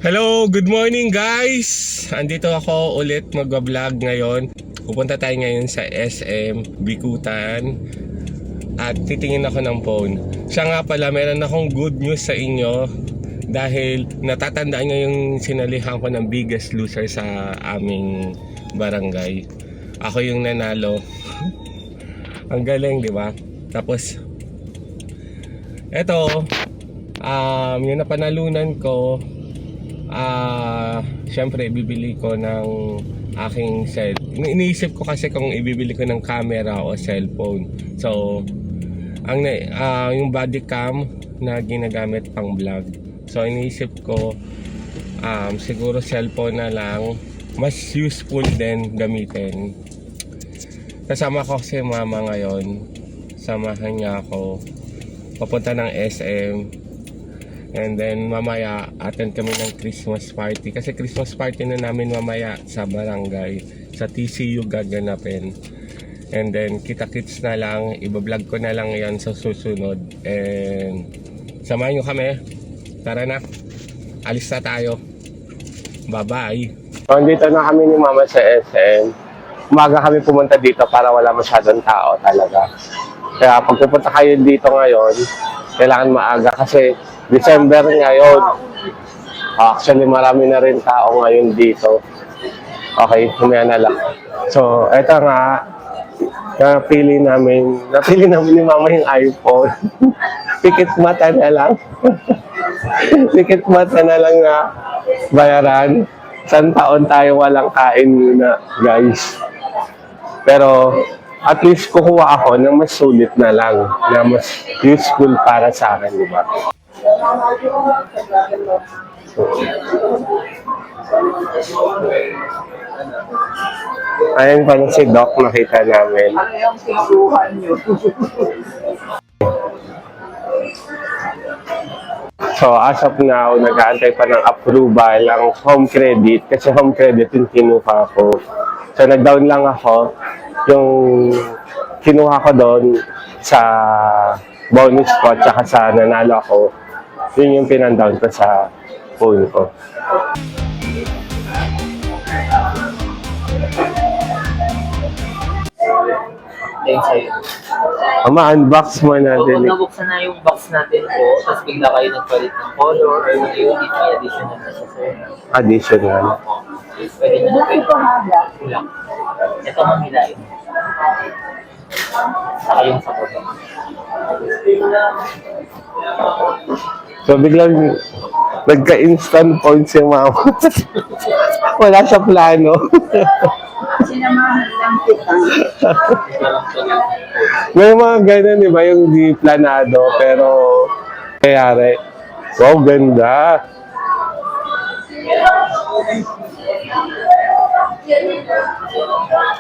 Hello, good morning guys! Andito ako ulit magbablog ngayon. Pupunta tayo ngayon sa SM Bikutan at titingin ako ng phone. Siya nga pala, meron akong good news sa inyo dahil natatandaan nyo yung sinalihan ko ng Biggest Loser sa aming barangay. Ako yung nanalo. Ang galing, di ba? Tapos eto, yung napanalunan ko, syempre bibili ko ng aking iniisip ko kasi kung ibibili ko ng camera o cellphone. So yung body cam na ginagamit pang vlog, so iniisip ko siguro cellphone na lang, mas useful din gamitin. Kasama ko si mama ngayon, samahan niya ako papunta ng SM. And then mamaya attend kami ng Christmas party. Kasi Christmas party na namin mamaya sa barangay, sa TCU gaganapin. And then kita-kits na lang, ibablog ko na lang yan sa susunod. And samahan nyo kami. Tara na, alis na tayo. Bye-bye. So andito na kami ni mama sa SM. Umaga kami pumunta dito para wala masyadong tao talaga. Kaya pag pupunta kayo dito ngayon, kailangan maaga kasi December ngayon. Actually, marami na rin tao ngayon dito. Okay, humaya na lang. So, eto nga, napili namin ni mama yung iPhone. Pikit mata na lang. Pikit mata na lang na bayaran. Isang taon tayo walang kain muna, guys. Pero, at least kukuha ako ng mas sulit na lang, na mas useful para sa akin, di ba? Ayan pa na si Doc, nakita namin. Ano yung pisuhan nyo? So, as of now, nag-aantay pa ng approval ang home credit kasi home credit yung kinuha ko. So, nag-down lang ako. Yung kinuha ko doon sa bonus ko at saka sa nanalo ako, yun yung pinandown ko sa phone ko. Thanks sa'yo. Ma-unbox mo natin. Pag nabuksan na yung box natin po, tapos bigla kayo nagpalit ng color or yung unit, may additional na siya sir. Additional. Pwede nyo na kayo. Kulang. Ito mamilayin. Saka yung sapot. So, biglang nagka-instant points yung mama. Wala siya plano. Sinamahan lang kita. May mga ganun, di ba? Yung di planado, pero kayari. Wow, ganda.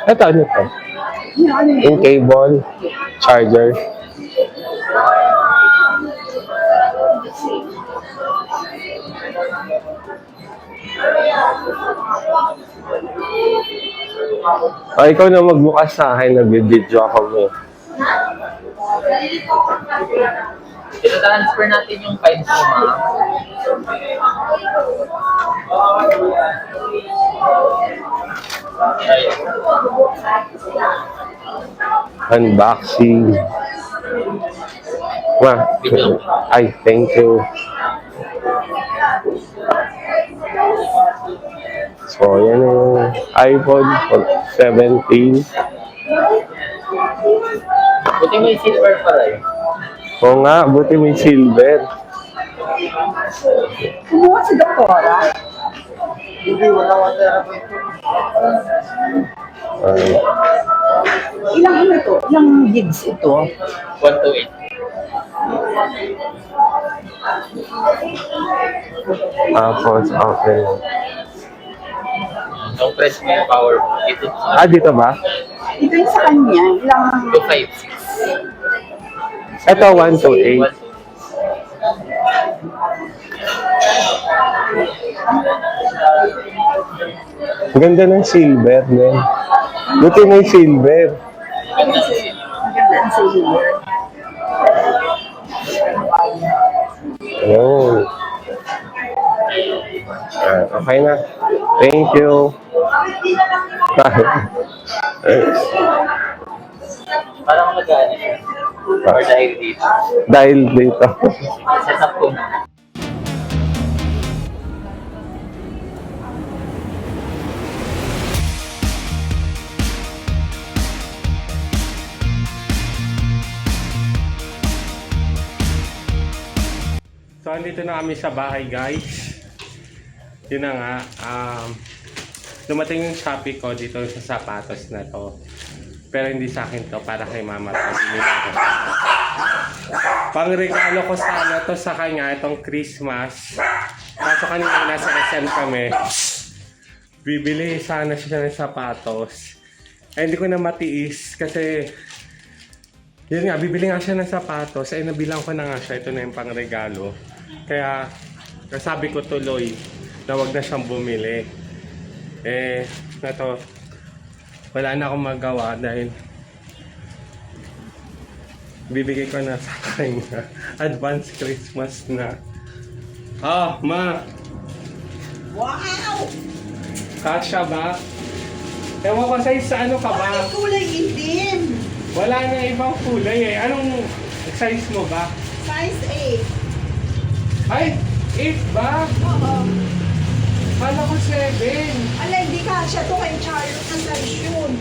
Ito, ano to? Yung cable, charger. O, ikaw na magbukas sa akin, nag-video ako mo. Ito-transfer natin yung files mo, ma'am. Ayun. Unboxing. Ma, ay, thank you. So, yan yung iPhone 17. Buti may silver pala yun. Oo nga, buti may silver. Kumuha si Doktora. Hindi, wala 1 Ilang ano ito? Ilang gigs ito? 128. Tapos, okay. Ang press mo yung power. Ito. Dito ba? Ito yung sa kanya. Ilang... 256. Ito, 128. Ganda ng silver, no? Buti may silver. Ganda sa sila. Maganda ang silver. Ayun. Okay na. Thank you. Parang mag-ano siya. Or dahil dito. Dahil dito. Set up ko na. So, andito na kami sa bahay, guys. Yun na nga. Dumating yung Shopee ko dito sa sapatos na to. Pero hindi sa akin to, para kay mama. Pang-regalo ko sana to sa kanya, itong Christmas. Kaso kanina nasa SM kami. Bibili sana siya ng sapatos. Ay, hindi ko na matiis kasi yun nga, bibili nga siya ng sapatos. Ay, nabilang ko na nga siya. Ito na yung pang-regalo. Kaya, sabi ko tuloy na wag na siyang bumili. Eh, nato, wala na akong magawa dahil bibigay ko na sa kanya. Advance Christmas na. Ah, ma! Wow! Kasha ba? Ewan ko size sa ano ka ba? Bakit kulay itim? Wala na ibang kulay eh. Anong size mo ba? Size Ay! 8 ba? 8. Oo. Kala ko 7. Ala, hindi kasya to kay Charlotte na size yun.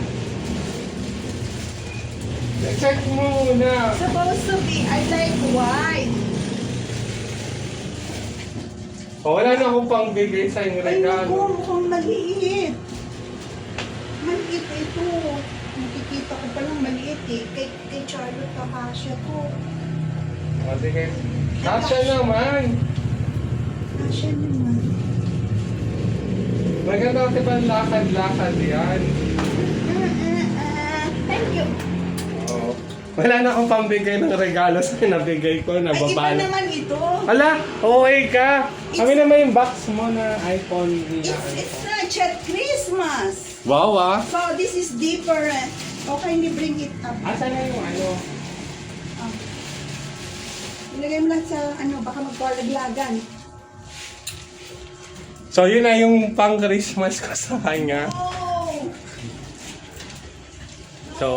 Check mo muna. Supposed to be, I like white. O, wala na akong pangbigay sa inyong Ay, naku, regalo. mukhang maliit. Maliit ito. Nakikita ko palang maliit eh. Kay Charlotte na kasya to. O, sige. Kasha naman. Kasya naman. Maganda kasi pa lakad-lakad yan. Thank you. Oo. Wala na akong pambigay ng regalo sa nabigay ko na Ay, iba babala. naman ito. Hala, okay ka. Kami naman yung box mo na iPhone na It's not yet Christmas. Wow ah. So, this is different. Okay, hindi bring it up. Asan na yung ano? Ilagay mo lang sa, baka magpalaglagan. So yun na yung pang Christmas ko sa kanya. Oh! So,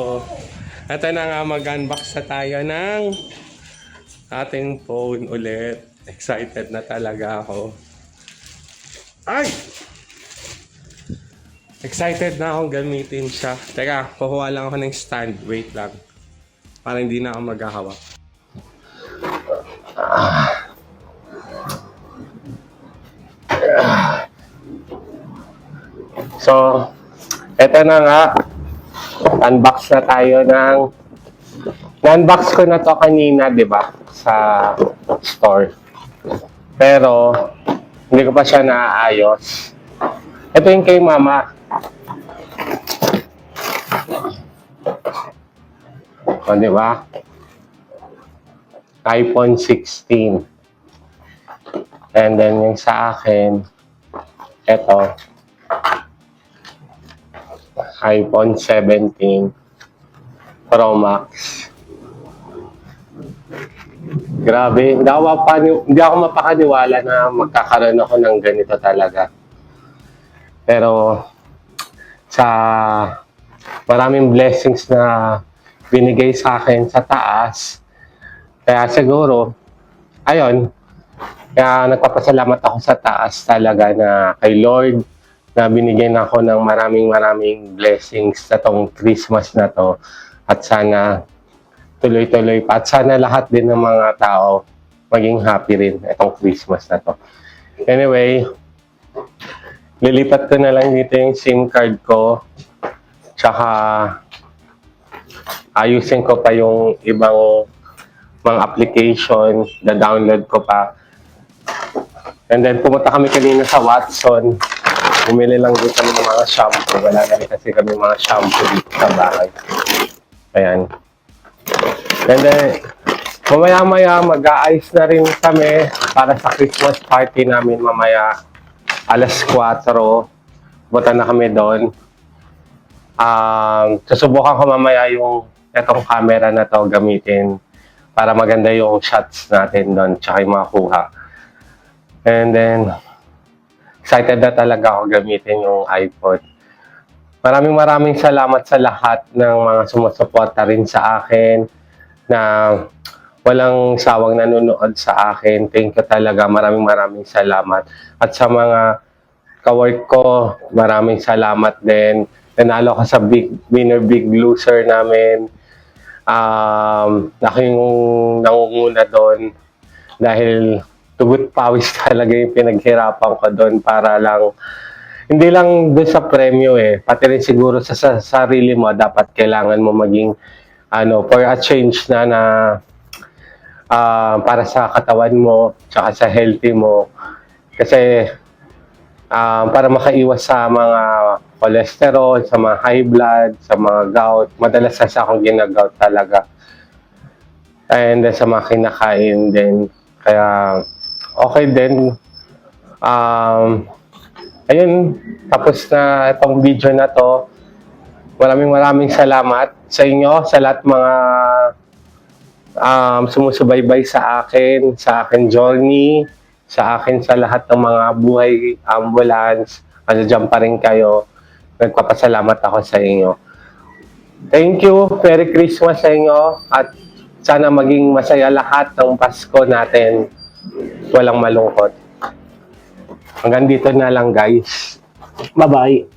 ito na nga, mag-unbox na tayo ng ating phone ulit. Excited na talaga ako. Ay! Excited na akong gamitin siya. Teka, kukuha lang ako ng stand. Wait lang. Para hindi na ako maghahawak. So, eto na nga. Unbox na tayo ng... Na-unbox ko na to kanina, di ba? Sa store. Pero, hindi ko pa siya naaayos. Ito yung kay mama. O, di ba? iPhone 16. And then yung sa akin, ito, iPhone 17 Pro Max. Grabe, hindi ako mapakaniwala na magkakaroon ako ng ganito talaga. Pero sa maraming blessings na binigay sa akin sa taas, kaya siguro, ayun, kaya nagpapasalamat ako sa taas talaga na kay Lord na binigyan ako ng maraming blessings sa tong Christmas na to. At sana tuloy-tuloy pa. At sana lahat din ng mga tao maging happy rin itong Christmas na to. Anyway, lilipat ko na lang dito yung SIM card ko. Tsaka ayusin ko pa yung ibang mga application na download ko pa. And then pumunta kami kanina sa Watson. Bumili lang din kami ng mga shampoo. Wala na rin kasi kami mga shampoo dito sa bahay. Ayan. And then, mamaya-maya mag-aayos na rin kami para sa Christmas party namin mamaya alas 4. Punta na kami doon. Susubukan ko mamaya yung etong camera na to gamitin para maganda yung shots natin doon tsaka yung makuha. And then, excited na talaga ako gamitin yung iPhone. Maraming salamat sa lahat ng mga sumusuporta rin sa akin na walang sawang nanonood sa akin. Thank you talaga. Maraming salamat. At sa mga kawork ko, maraming salamat din. Nanalo ka sa Big Winner Big Loser namin. Ako yung nangunguna doon dahil tugot pawis talaga yung pinaghirapan ko doon para lang hindi lang doon sa premyo pati rin siguro sa sarili mo dapat kailangan mo maging for a change na para sa katawan mo tsaka sa healthy mo kasi para makaiwas sa mga cholesterol, sa mga high blood, sa mga gout. Madalas kasi akong ginagout talaga. And then sa mga kinakain din. Kaya okay din. Ayun, tapos na itong video na to. Maraming salamat sa inyo, sa lahat mga sumusubaybay sa akin journey, sa akin sa lahat ng mga buhay ambulance. Diyan pa rin kayo. Nagpapasalamat ako sa inyo. Thank you. Merry Christmas sa inyo. At sana maging masaya lahat ng Pasko natin. Walang malungkot. Hanggang dito na lang guys. Bye-bye.